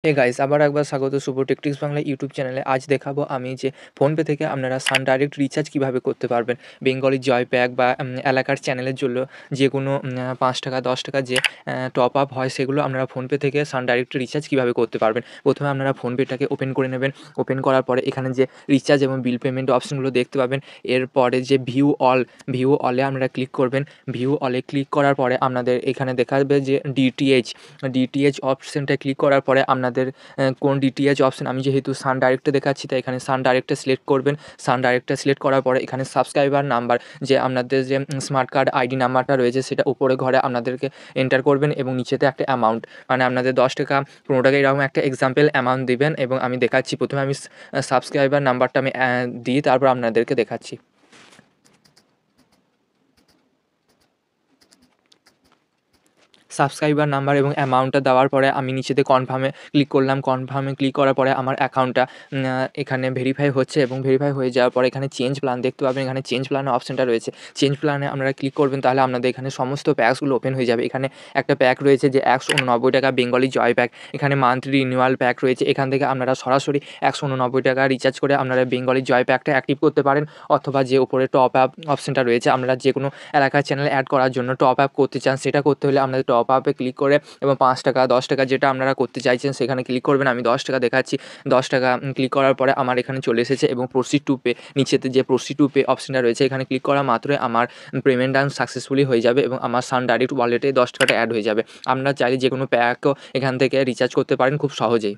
Hey guys, আবার একবার স্বাগত শুভ টেকটিক্স বাংলা ইউটিউব চ্যানেলে। আজ দেখাবো আমি যে ফোনপে থেকে আপনারা সান ডাইরেক্ট রিচার্জ কীভাবে করতে পারবেন। বেঙ্গলি জয় প্যাক বা এলাকার চ্যানেলের জন্য যে কোনো ৫ টাকা ১০ টাকা যে টপ আপ হয়, সেগুলো আপনারা ফোনপে থেকে সান ডাইরেক্ট রিচার্জ কীভাবে করতে পারবেন। প্রথমে আপনারা ফোনপেটাকে ওপেন করে নেবেন। ওপেন করার পরে এখানে যে রিচার্জ এবং বিল পেমেন্ট অপশনগুলো দেখতে পাবেন। এরপরে যে ভিউ অলে আপনারা ক্লিক করবেন। ভিউ অলে ক্লিক করার পরে আপনাদের এখানে দেখাবে যে ডিটিএইচ অপশনটা ক্লিক করার পরে আপনাদের কোন ডিটিএইচ অপশন, আমি যেহেতু সান ডাইরেক্টে দেখাচ্ছি তাই এখানে সান ডাইরেক্টে সিলেক্ট করবেন। সান ডাইরেক্টে সিলেক্ট করার পরে এখানে সাবস্ক্রাইবার নাম্বার, যে আপনাদের যে স্মার্ট কার্ড আইডি নাম্বারটা রয়েছে সেটা উপরে ঘরে আপনাদেরকে এন্টার করবেন এবং নিচেতে একটা অ্যামাউন্ট, মানে আপনাদের 10 টাকা 15 টাকা এরকম একটা এক্সাম্পল অ্যামাউন্ট দিবেন। এবং আমি দেখাচ্ছি, প্রথমে আমি সাবস্ক্রাইবার নাম্বারটা আমি দিই, তারপর আপনাদেরকে দেখাচ্ছি। সাবস্ক্রাইবার নাম্বার এবং অ্যামাউন্টটা দেওয়ার পরে আমি নিচেতে কনফার্মে ক্লিক করলাম। কনফার্মে ক্লিক করার পরে আমার অ্যাকাউন্টটা এখানে ভেরিফাই হচ্ছে এবং ভেরিফাই হয়ে যাওয়ার পরে এখানে চেঞ্জ প্ল্যান দেখতে পাবেন। এখানে চেঞ্জ প্ল্যানের অপশনটা রয়েছে। চেঞ্জ প্ল্যানে আপনারা ক্লিক করবেন, তাহলে আপনাদের এখানে সমস্ত প্যাকসগুলো ওপেন হয়ে যাবে। এখানে একটা প্যাক রয়েছে যে 189 টাকা বেঙ্গলি জয় প্যাক। এখানে মান্থলি রিনিউয়াল প্যাক রয়েছে। এখান থেকে আপনারা সরাসরি 189 টাকা রিচার্জ করে আপনারা বেঙ্গলি জয় প্যাকটা অ্যাক্টিভ করতে পারেন। অথবা যে উপরে টপ আপ অপশনটা রয়েছে, আপনারা যে কোনো এলাকার চ্যানেল অ্যাড করার জন্য টপ আপ করতে চান, সেটা করতে হলে আপনাদের টপ আপে ক্লিক করে এবং 5 টাকা 10 টাকা যেটা আপনারা করতে চাইছেন সেখানে ক্লিক করবেন। আমি 10 টাকা দেখাচ্ছি। 10 টাকা ক্লিক করার পরে আমার এখানে চলে এসেছে এবং প্রসিড টু পে, নিচেতে যে প্রসিড টু পে অপশনটা রয়েছে এখানে ক্লিক করা মাত্রই আমার পেমেন্ট ডান সাকসেসফুলি হয়ে যাবে এবং আমার সান ডাইরেক্ট ওয়ালেটে 10 টাকাটা অ্যাড হয়ে যাবে। আপনারা চাইলে যে কোনো প্যাকও এখান থেকে রিচার্জ করতে পারেন খুব সহজেই।